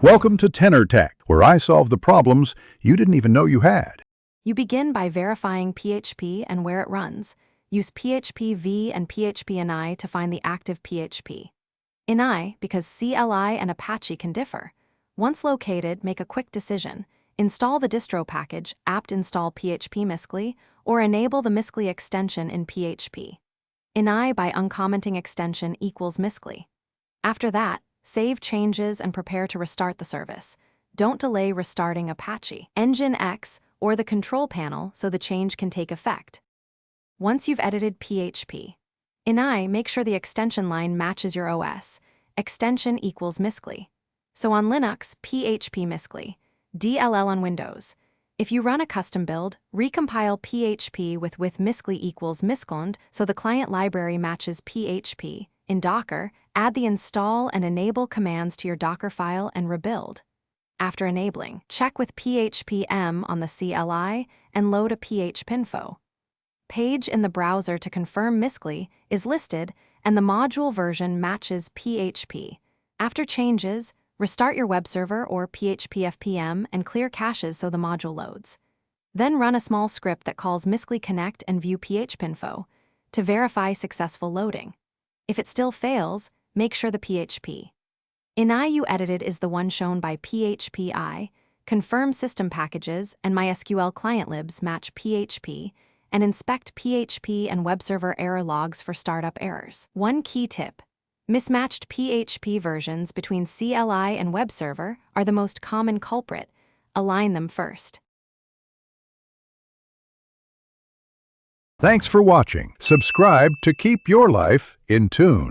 Welcome to Tenor Tech, where I solve the problems you didn't even know you had. You begin by verifying PHP and where it runs. Use PHP-v and PHP-ini to find the active PHP. Ini, because CLI and Apache can differ. Once located, make a quick decision. Install the distro package apt install PHP Mysqli, or enable the Mysqli extension in PHP. Ini by uncommenting extension equals Mysqli. After that, save changes and prepare to restart the service. Don't delay restarting Apache, Nginx, or the control panel so the change can take effect. Once you've edited PHP, Ini, make sure the extension line matches your OS. Extension equals Mysqli. So on Linux, PHP Mysqli. DLL on Windows. If you run a custom build, recompile PHP with Mysqli equals Mysqli so the client library matches PHP. In Docker, add the install and enable commands to your Docker file and rebuild. After enabling, check with phpm on the CLI and load a phpinfo page in the browser to confirm Mysqli is listed and the module version matches PHP. After changes, restart your web server or phpfpm and clear caches so the module loads. Then run a small script that calls Mysqli connect and view phpinfo to verify successful loading. If it still fails, make sure the PHP ini you edited is the one shown by PHPI, confirm system packages and MySQL client libs match PHP, and inspect PHP and web server error logs for startup errors. One key tip: mismatched PHP versions between CLI and web server are the most common culprit. Align them first. Thanks for watching. Subscribe to keep your life in tune.